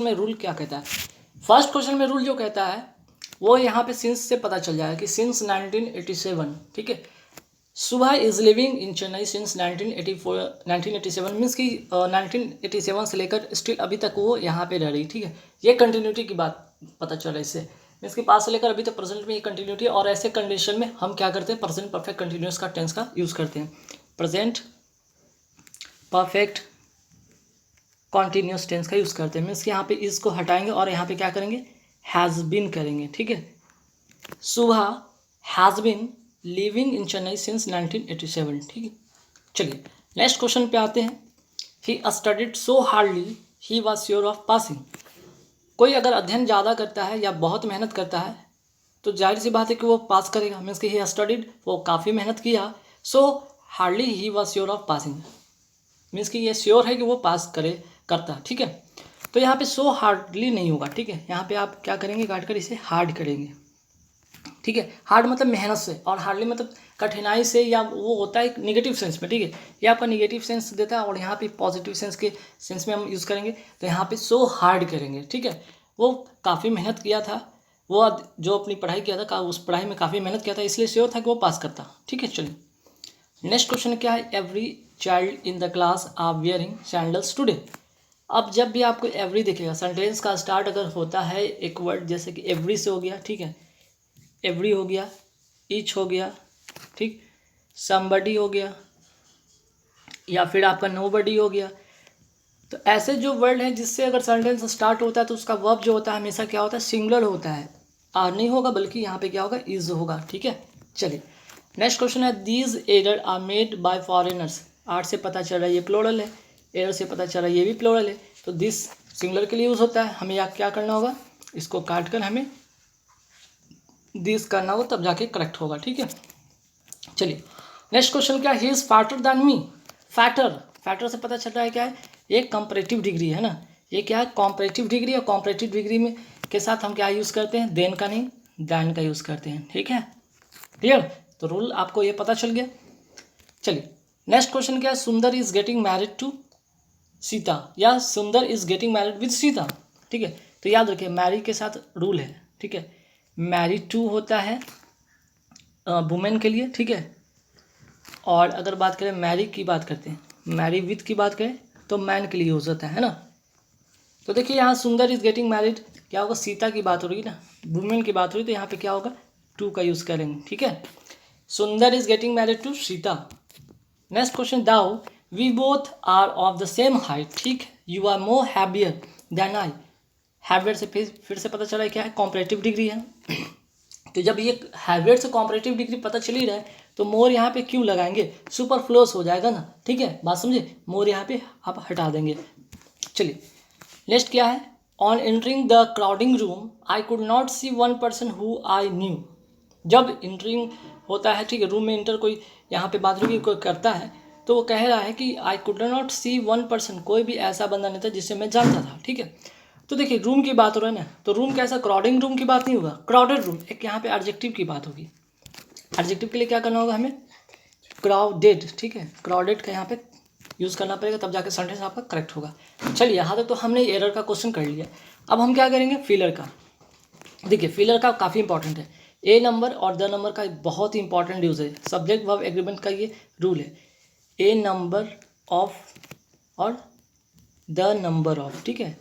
में रूल क्या कहता है। फर्स्ट क्वेश्चन में रूल जो कहता है वो यहाँ पे सिंस से पता चल जाएगा कि सिंस 1987, ठीक है, Subha is living in Chennai since 1987 means कि 1987 से लेकर स्टिल अभी तक वो यहाँ पे रह रही, ठीक है। ये कंटिन्यूटी की बात पता चल रहा है इससे, मीन्स कि पास से लेकर अभी तक प्रेजेंट में ये कंटिन्यूटी। और ऐसे कंडीशन में हम क्या करते हैं, प्रेजेंट परफेक्ट कंटिन्यूस का टेंस का यूज़ करते हैं, प्रेजेंट परफेक्ट कॉन्टीन्यूस टेंस का यूज़ करते हैं। मीन्स कि यहाँ पे इसको हटाएंगे और यहाँ पे क्या करेंगे, हैज़ बीन करेंगे, ठीक है। Subha has been living in Chennai since 1987, ठीक है। चलिए नेक्स्ट क्वेश्चन पे आते हैं। He studied so hardly he was sure of passing. कोई अगर अध्ययन ज़्यादा करता है या बहुत मेहनत करता है तो जाहिर सी बात है कि वो पास करेगा। मीन्स कि ही स्टडीड, वो काफ़ी मेहनत किया, सो hardly he was sure of passing, means कि ये श्योर है कि वो पास करता, ठीक है। तो यहाँ पे सो हार्डली नहीं होगा, ठीक है। यहाँ पे आप क्या करेंगे, काट कर इसे हार्ड करेंगे, ठीक है। हार्ड मतलब मेहनत से, और हार्डली मतलब कठिनाई से, या वो होता है निगेटिव सेंस में, ठीक है। ये आपका निगेटिव सेंस देता है और यहाँ पे पॉजिटिव सेंस में हम यूज़ करेंगे। तो यहाँ पे सो हार्ड करेंगे, ठीक है। वो काफ़ी मेहनत किया था, वो जो अपनी पढ़ाई किया था उस पढ़ाई में काफ़ी मेहनत किया था, इसलिए श्योर था कि वो पास करता, ठीक है। चलिए नेक्स्ट क्वेश्चन क्या है, every child in the class are wearing sandals today. अब जब भी आपको एवरी दिखेगा, सेंटेंस का स्टार्ट अगर होता है एक वर्ड जैसे कि एवरी से हो गया, ठीक है, एवरी हो गया, ईच हो गया, ठीक, समबडी हो गया, या फिर आपका नोबडी हो गया। तो ऐसे जो वर्ड हैं जिससे अगर सेंटेंस स्टार्ट होता है तो उसका वर्ब जो होता है हमेशा क्या होता है, सिंगुलर होता है, आर नहीं होगा बल्कि यहाँ पे क्या होगा, इज होगा, ठीक है। चलिए नेक्स्ट क्वेश्चन है, these error are made by foreigners. Are से पता चल रहा है ये प्लोरल है, एरर से पता चल रहा है ये भी प्लोरल है, तो दिस सिंगुलर के लिए यूज़ होता है। हमें यहाँ क्या करना होगा, इसको काट कर हमें दिस करना होगा, तब जाके करेक्ट होगा, ठीक है। चलिए नेक्स्ट क्वेश्चन क्या है, he is fatter than me. Fatter से पता चल रहा है क्या है, एक कंपैरेटिव डिग्री है ना, ये क्या है, कॉम्परेटिव डिग्री। और कॉम्परेटिव डिग्री में के साथ हम क्या यूज़ करते हैं, देन का नहीं दैन का यूज़ करते हैं, ठीक है, क्लियर। तो रूल आपको ये पता चल गया। चलिए नेक्स्ट क्वेश्चन क्या है, Sundar is getting married to Sita, या Sundar is getting married with Sita, ठीक है। तो याद रखिए मैरी के साथ रूल है, ठीक है, मैरिड टू होता है वुमेन के लिए, ठीक है। और अगर बात करें मैरी की बात करते हैं, मैरी विथ की बात करें तो मैन के लिए यूज होता है ना। तो देखिए यहाँ सुंदर इज गेटिंग मैरिड क्या होगा, सीता की बात हो रही ना, वुमेन की बात हो रही, तो यहाँ पे क्या होगा, टू का यूज़ करेंगे, ठीक है। Sundar is getting married to Sita. Next question, though we both are of the same height, ठीक, you are more heavier than I. Heavier से फिर से पता चला है क्या है, कॉम्परेटिव डिग्री है। तो जब ये हैबियर से कॉम्परेटिव डिग्री पता चल ही रहा है तो मोर यहाँ पे क्यों लगाएंगे, सुपरफ्लुअस हो जाएगा ना, ठीक है, बात समझे, मोर यहाँ पे आप हटा देंगे। चलिए नेक्स्ट क्या है, on entering the crowding room I could not see one person who I knew. जब एंटरिंग होता है, ठीक है, रूम में इंटर कोई यहाँ पे बात की कोई करता है तो वो कह रहा है कि I could not see one person, कोई भी ऐसा बंदा नहीं था जिसे मैं जानता था, ठीक है। तो देखिए रूम की बात हो रहा है ना, तो रूम कैसा, क्राउडिंग रूम की बात नहीं होगा, क्राउडेड रूम, एक यहाँ पे एडजेक्टिव की बात होगी। एडजेक्टिव के लिए क्या करना होगा हमें, क्राउडेड, ठीक है, क्राउडेड का यहाँ पे यूज़ करना पड़ेगा, तब जाकर सेंटेंस आपका करेक्ट होगा। चलिए यहाँ तक तो हमने एरर का क्वेश्चन कर लिया। अब हम क्या करेंगे, फिलर का। देखिए फिलर का काफ़ी इंपॉर्टेंट है, ए नंबर और द नंबर का बहुत ही इंपॉर्टेंट यूज़ है, सब्जेक्ट वर्ब एग्रीमेंट का ये रूल है, ए नंबर ऑफ और द नंबर ऑफ, ठीक है,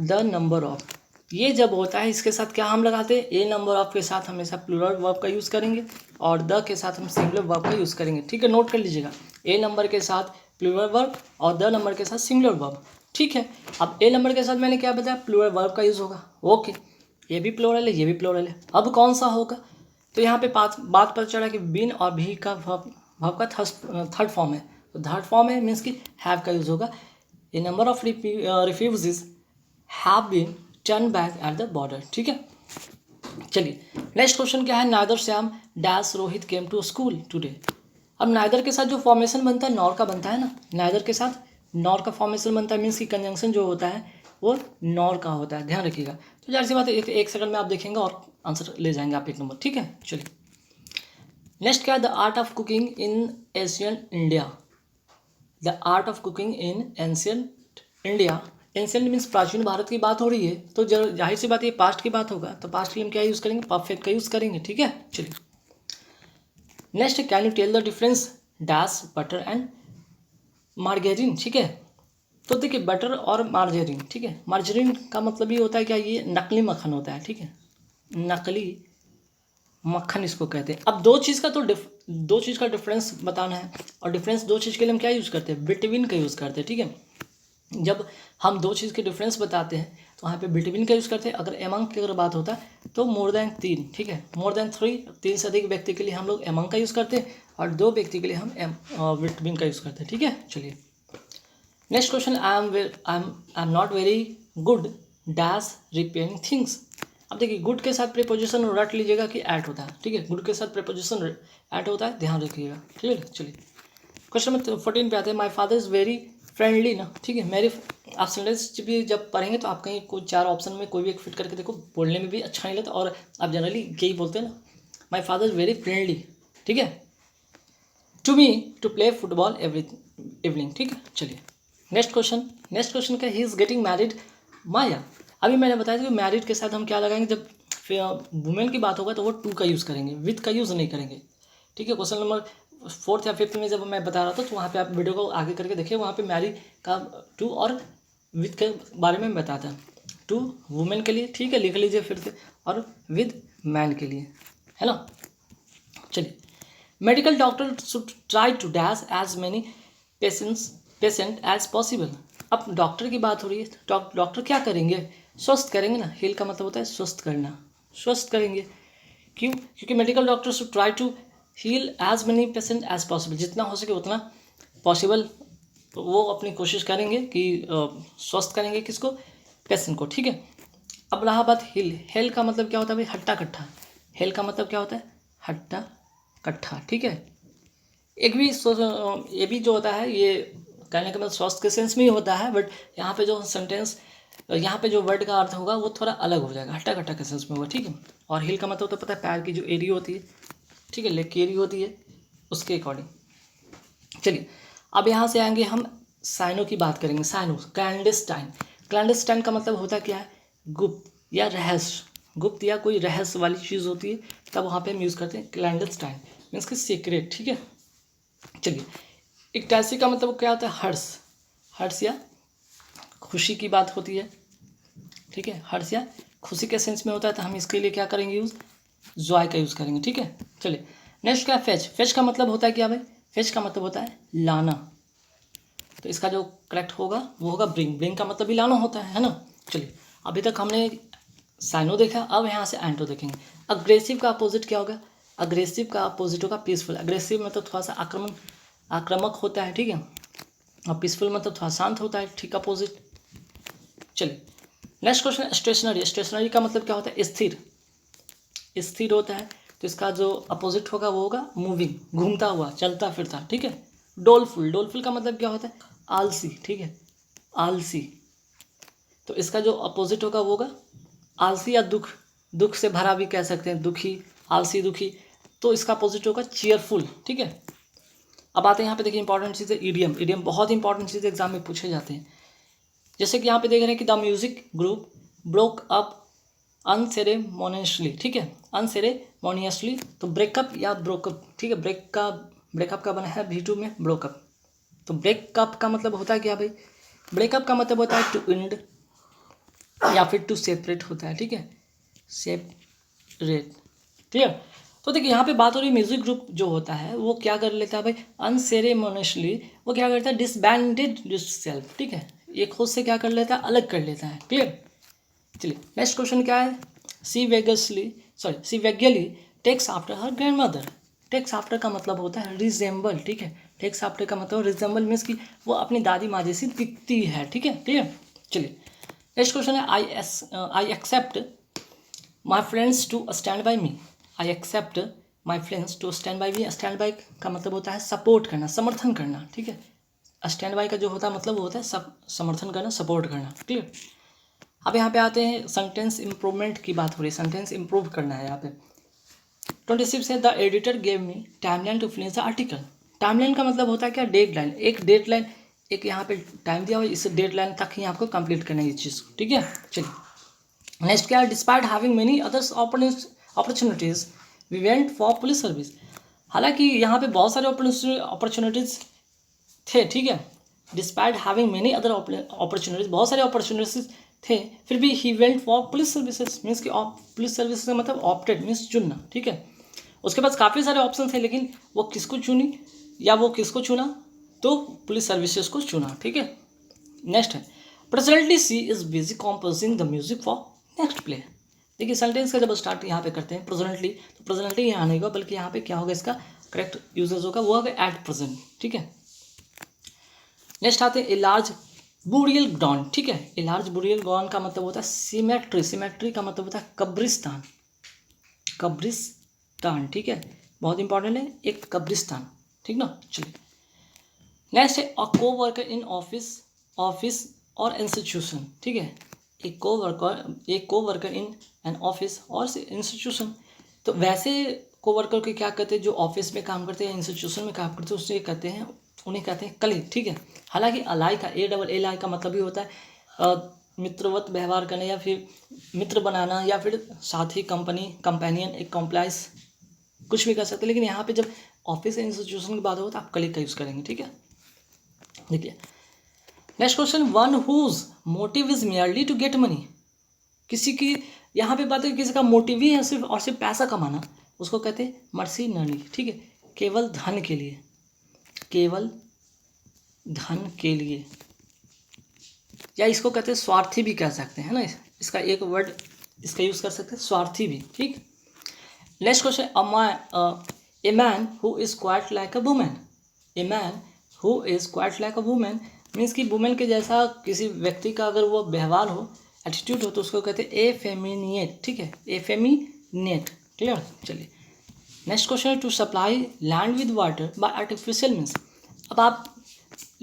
द नंबर ऑफ, ये जब होता है इसके साथ क्या हम लगाते हैं, ए नंबर ऑफ के साथ हमेशा प्लूरल वर्ब का यूज़ करेंगे और द के साथ हम सिंगुलर वर्ब का यूज़ करेंगे, ठीक है, नोट कर लीजिएगा, ए नंबर के साथ प्लूरल वर्ब और द नंबर के साथ सिंगुलर वर्ब, ठीक है। अब ए नंबर के साथ मैंने क्या बताया, प्लूरल वर्ब का यूज़ होगा, ओके, ये भी प्लूरल है ये भी प्लूरल है। अब कौन सा होगा, तो यहाँ पे बात पता चला कि बिन और भी का वर्ब का थर्ड फॉर्म है, तो थर्ड फॉर्म है मीन्स कि हैव का यूज़ होगा, a number of refugees have been turn back at the border, ठीक है। चलिए नेक्स्ट क्वेश्चन क्या है, neither Shyam dash Rohit came to school today. अब नाइदर के साथ जो फॉर्मेशन बनता है नॉर का बनता है ना, नाइदर के साथ नॉर का फॉर्मेशन बनता है, मीन्स की कंजंक्शन जो होता है वो नॉर का होता है, ध्यान रखिएगा। तो जाहिर सी बात है एक सेकंड में आप देखेंगे और आंसर ले जाएंगे आप एक नंबर, ठीक है। चलिए नेक्स्ट क्या है, the art of cooking in Asian India. The art of cooking in ancient India ancient means प्राचीन भारत की बात हो रही है, तो जाहिर सी बात ये पास्ट की बात होगा, तो पास्ट के लिए हम क्या यूज़ करेंगे, परफेक्ट का यूज़ करेंगे। ठीक है, चलिए next, can you tell the difference dash butter and margarine. ठीक है, तो देखिए बटर और मार्जरीन, ठीक है, मार्जरीन का मतलब ये होता है क्या, ये नकली मक्खन होता है। ठीक है, नकली मक्खन इसको कहते हैं। अब दो चीज़ का डिफरेंस बताना है, और डिफरेंस दो चीज़ के लिए हम क्या यूज़ करते हैं, बिटवीन का यूज़ करते हैं। ठीक है, जब हम दो चीज़ के डिफरेंस बताते हैं तो वहाँ पे बिटवीन का यूज़ करते हैं। अगर एमंग की अगर बात होता है तो मोर देन 3, ठीक है, मोर देन 3, 3 से अधिक व्यक्ति के लिए हम लोग एमंग का यूज़ करते हैं, और 2 व्यक्ति के लिए हम बिटवीन का यूज़ करते हैं। ठीक है, चलिए next question, I am not very good dash repairing things. अब देखिए गुड के साथ प्रीपोजिशन रट लीजिएगा कि ऐट होता है। ठीक है, गुड के साथ प्रीपोजिशन ऐट होता है, ध्यान रखिएगा। क्लियर, चलिए क्वेश्चन नंबर 14 पे आते हैं, my father is very friendly ना। ठीक है, मेरे आप सेंटेंस भी जब पढ़ेंगे तो आप कहीं कोई 4 ऑप्शन में कोई भी एक फिट करके देखो, बोलने में भी अच्छा नहीं लगता, और आप जनरली यही बोलते हैं ना, my father is very friendly. ठीक है, to me to play football every evening. ठीक है, चलिए नेक्स्ट क्वेश्चन का, he is getting married Maya. अभी मैंने बताया था कि मैरिड के साथ हम क्या लगाएंगे, जब वुमेन की बात होगा तो वो टू का यूज़ करेंगे, विथ का यूज़ नहीं करेंगे। ठीक है, क्वेश्चन नंबर 4th या 5th में जब मैं बता रहा था तो वहाँ पे आप वीडियो को आगे करके देखिए, वहाँ पे मैरिड का टू और विथ के बारे में बताता है। टू वुमेन के लिए, ठीक है, लिख लीजिए फिर से, और विद मैन के लिए, है ना। चलिए, medical doctor should try to dash as many patient as possible. अब डॉक्टर की बात हो रही है, डॉक्टर क्या करेंगे, स्वस्थ करेंगे ना। हील का मतलब होता है स्वस्थ करना, स्वस्थ करेंगे। क्यों, क्योंकि medical doctor should try to heal as many patient as possible, जितना हो सके उतना पॉसिबल वो अपनी कोशिश करेंगे कि स्वस्थ करेंगे किसको, पेशेंट को। ठीक है, अब रहा बात हेल का मतलब क्या होता है भाई, हट्टा कट्ठा। हेल का मतलब क्या होता है, हट्टा कट्ठा। ठीक है, एक भी ये भी जो होता है, ये कहने का मतलब स्वास्थ्य के सेंस में ही होता है, बट यहाँ पे जो सेंटेंस, यहाँ पे जो वर्ड का अर्थ होगा वो थोड़ा अलग हो जाएगा, हट्टा कट्टा के सेंस में होगा। ठीक है, और हिल का मतलब तो पता है पैर की जो एरिया होती है, ठीक है, लेग की एरिया होती है, उसके अकॉर्डिंग। चलिए अब यहाँ से आएंगे हम साइनो की बात करेंगे। Cyano, clandestine. क्लैंडेस्टाइन का मतलब होता क्या है, गुप्त या रहस्य, गुप्त या कोई रहस्य वाली चीज़ होती है, तब वहाँ पे हम यूज़ करते हैं क्लैंडेस्टाइन, मीन्स कि सीक्रेट। ठीक है, चलिए इक्टासी का मतलब क्या होता है, हर्ष, हर्ष या खुशी की बात होती है। ठीक है, हर्ष या खुशी के सेंस में होता है, तो हम इसके लिए क्या करेंगे यूज़, जॉय का यूज़ करेंगे। ठीक है, चलिए नेक्स्ट क्या, फेच। फेच का मतलब होता है क्या भाई, फेच का मतलब होता है लाना, तो इसका जो करेक्ट होगा वो होगा ब्रिंग। ब्रिंग का मतलब भी लाना होता है ना। चलिए अभी तक हमने साइनो देखा, अब यहाँ से एंटो देखेंगे। अग्रेसिव का अपोजिट क्या होगा, अग्रेसिव का अपोजिट होगा पीसफुल। अग्रेसिव मतलब थोड़ा सा आक्रामक होता है, ठीक है, और पीसफुल मतलब थोड़ा शांत होता है, ठीक अपोजिट। चलिए नेक्स्ट क्वेश्चन, स्टेशनरी। स्टेशनरी का मतलब क्या होता है, स्थिर, स्थिर होता है, तो इसका जो अपोजिट होगा वो होगा मूविंग, घूमता हुआ, चलता फिरता। ठीक है, डोलफुल। डोलफुल का मतलब क्या होता है, आलसी। ठीक है, आलसी, तो इसका जो अपोजिट होगा वो होगा आलसी या दुख, दुख से भरा भी कह सकते हैं, दुखी, आलसी, दुखी, तो इसका अपोजिट होगा चीयरफुल। ठीक है, अब आते हैं यहाँ पे, देखिए इंपॉर्टेंट चीज़ है ईडियम। ईडियम बहुत इंपॉर्टेंट चीज़ एग्जाम में पूछे जाते हैं। जैसे कि यहाँ पे देख रहे हैं कि the music group broke up unceremoniously. ठीक है, अनसेरेमोनियसली, तो ब्रेकअप या ब्रोकअप। ठीक है, ब्रेकअप का बना है V2 में ब्रोकअप, तो ब्रेकअप का मतलब होता है क्या भाई, ब्रेकअप का मतलब होता है टू एंड या फिर टू सेपरेट होता है। ठीक है, सेपरेट, क्लियर। तो देखिए यहाँ पे बात हो रही है म्यूजिक ग्रुप जो होता है वो क्या कर लेता है भाई, अनसेरेमोनियसली वो क्या करता है, डिसबैंडेड सेल्फ। ठीक है, ये खुद से क्या कर लेता है, अलग कर लेता है। क्लियर, चलिए नेक्स्ट क्वेश्चन क्या है, she vaguely takes after her grandmother. Takes after का मतलब होता है रिजेंबल। ठीक है, टेक्स आफ्टर का मतलब रिजेंबल मीन्स कि वो अपनी दादी माँ जैसी दिखती है। ठीक है, क्लियर। चलिए नेक्स्ट क्वेश्चन है, I accept my friends to stand by me. I accept my friends to stand by me. Stand by का मतलब होता है सपोर्ट करना, समर्थन करना। ठीक है, स्टैंड बाई का जो होता है मतलब वो होता है समर्थन करना, सपोर्ट करना। क्लियर, अब यहाँ पे आते हैं सेंटेंस इम्प्रूवमेंट की बात हो रही है, सेंटेंस इम्प्रूव करना है यहाँ पे। 26 है, the editor gave me timeline to finish the article. Timeline का मतलब होता है क्या, डेडलाइन, एक डेडलाइन, एक यहाँ पे टाइम दिया हुआ है, इस डेडलाइन तक ही आपको कंप्लीट करना है ये चीज़, ठीक है। चलिए नेक्स्ट क्या है, despite having many others opportunities we went for police service. हालांकि यहाँ पे बहुत सारे अपॉर्चुनिटीज़ थे, ठीक है। Despite having many other opportunities, बहुत सारे अपॉर्चुनिटीज थे, फिर भी he went for police services, means कि पुलिस सर्विसेज का मतलब ऑप्टेड मीन्स चुनना, ठीक है। उसके पास काफ़ी सारे ऑप्शन थे, लेकिन वो किसको चुनी या वो किसको चुना, तो पुलिस सर्विसेज को चुना, ठीक है। नेक्स्ट है, presently she is busy composing the music for next play. देखिए सेंटेंस का जब स्टार्ट यहाँ पे करते हैं प्रेजेंटली, तो प्रेजेंटली यहाँ नहीं होगा, बल्कि यहाँ पे क्या होगा, इसका करेक्ट यूजेज होगा, वो होगा एट प्रेजेंट, ठीक है। नेक्स्ट आते हैं ए लार्ज बुरियल ग्राउंड, ठीक है। ए लार्ज बुरियल ग्राउंड का मतलब होता है सीमेट्री, सीमेट्री का मतलब होता है कब्रिस्तान, कब्रिस्तान, ठीक है, बहुत इंपॉर्टेंट है, एक कब्रिस्तान, ठीक ना। चलिए नेक्स्ट है अ को वर्कर इन ऑफिस, ऑफिस और इंस्टीट्यूशन, ठीक है। एक को वर्कर इन एन ऑफिस और इंस्टीट्यूशन, तो वैसे को वर्कर के क्या कहते हैं, जो ऑफिस में काम करते हैं, इंस्टीट्यूशन में काम करते हैं, उससे कहते हैं, उन्हें कहते हैं कलीग, ठीक है। हालांकि अलाई का ALLI का मतलब भी होता है मित्रवत व्यवहार करना, या फिर मित्र बनाना, या फिर साथी, कंपनी, कंपेनियन, एक कॉम्प्लाइस, कुछ भी कर सकते हैं, लेकिन यहाँ पे जब ऑफिस या इंस्टीट्यूशन की बात हो तो आप कलीग का यूज़ करेंगे, ठीक है। देखिए next question, one whose motive is merely to get money. किसी की यहाँ पे बात है, किसी का मोटिव ही है सिर्फ और सिर्फ पैसा कमाना, उसको कहते हैं मर्सिनरी, ठीक है, केवल धन के लिए, केवल धन के लिए, या इसको कहते हैं स्वार्थी भी कह सकते हैं ना, इसका एक वर्ड इसका यूज़ कर सकते हैं, स्वार्थी भी, ठीक। Next question, a man who is quite like a women. A man who is quite like a women means कि वुमेन के जैसा किसी व्यक्ति का अगर वो व्यवहार हो, एटीट्यूड हो, तो उसको कहते हैं एफेमिनेट, ठीक है, एफेमिनेट, क्लियर। चलिए नेक्स्ट क्वेश्चन है, to supply land with water by artificial means. अब आप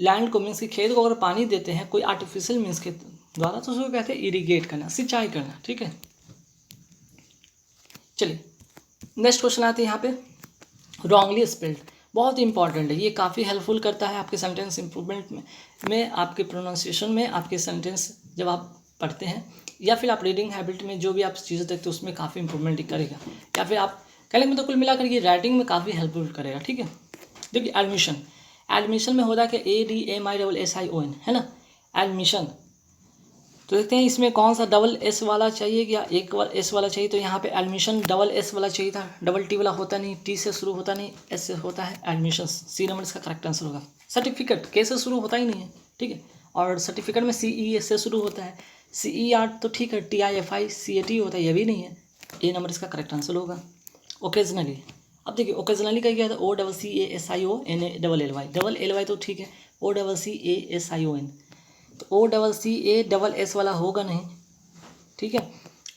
लैंड को मीन्स कि खेत को अगर पानी देते हैं कोई आर्टिफिशियल मीन्स के द्वारा, तो उसको कहते हैं इरीगेट करना, सिंचाई करना, ठीक है। चलिए नेक्स्ट क्वेश्चन आते हैं यहाँ पे, रॉन्गली स्पेल्ड, बहुत इंपॉर्टेंट है, ये काफ़ी हेल्पफुल करता है आपके सेंटेंस इंप्रूवमेंट में आपके प्रोनाउंसिएशन में, आपके सेंटेंस जब आप पढ़ते हैं, या फिर आप रीडिंग हैबिट में जो भी आप चीज़ें देखते हैं उसमें काफ़ी इंप्रूवमेंट करेगा, या फिर आप कह लेंगे तो कुल मिलाकर ये राइटिंग में काफ़ी हेल्पफुल करेगा, ठीक है। देखिए एडमिशन, एडमिशन में होता है कि ADMISSION, है ना, एडमिशन। तो देखते हैं इसमें कौन सा डबल एस वाला चाहिए या एक एस वाला चाहिए, तो यहाँ पे एडमिशन डबल एस वाला चाहिए था, डबल टी वाला होता नहीं, टी से शुरू होता नहीं, एस से होता है, एडमिशन, सी नंबर इसका करेक्ट आंसर होगा। सर्टिफिकेट के से शुरू होता ही नहीं है, ठीक है, और सर्टिफिकेट में CE से शुरू होता है, CER तो ठीक है, TIFI होता है, ये भी नहीं है, ए नंबर इसका करेक्ट आंसर होगा। ओकेजनली, अब देखिए ओकेजनली का क्या था, OCCASION डबल LY तो ठीक है, OCCASION, तो OCCA वाला होगा नहीं, ठीक है,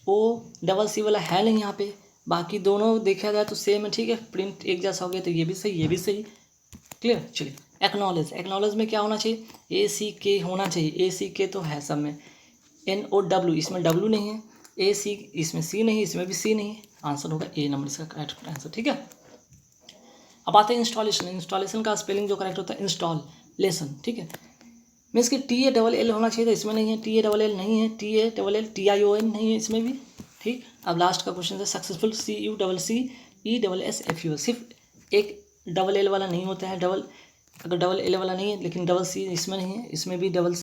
OCC वाला है नहीं यहाँ पे, बाकी दोनों देखा जाए तो सेम है, ठीक है, प्रिंट एक जैसा हो गया, तो ये भी सही, ये भी सही, क्लियर। चलिए एक्नॉलेज, एक्नॉलेज में क्या होना चाहिए, ACK होना चाहिए, ACK तो है सब में, NOW इसमें W नहीं है, AC इसमें C नहीं, इसमें भी C नहीं, आंसर होगा ए नंबर इसका करेक्ट आंसर, ठीक है। अब आते हैं इंस्टॉलेशन, इंस्टॉलेशन का स्पेलिंग जो करेक्ट होता है इंस्टॉलेशन, ठीक है, मीन्स कि TALL होना चाहिए था, इसमें नहीं है, TALL नहीं है, TALL TION नहीं है इसमें भी, ठीक। अब लास्ट का क्वेश्चन है सक्सेसफुल, CUCCESSFUL, सिर्फ एक डबल L वाला नहीं होता है, अगर डबल L वाला नहीं है, लेकिन डबल C इसमें नहीं है, इसमें भी डबल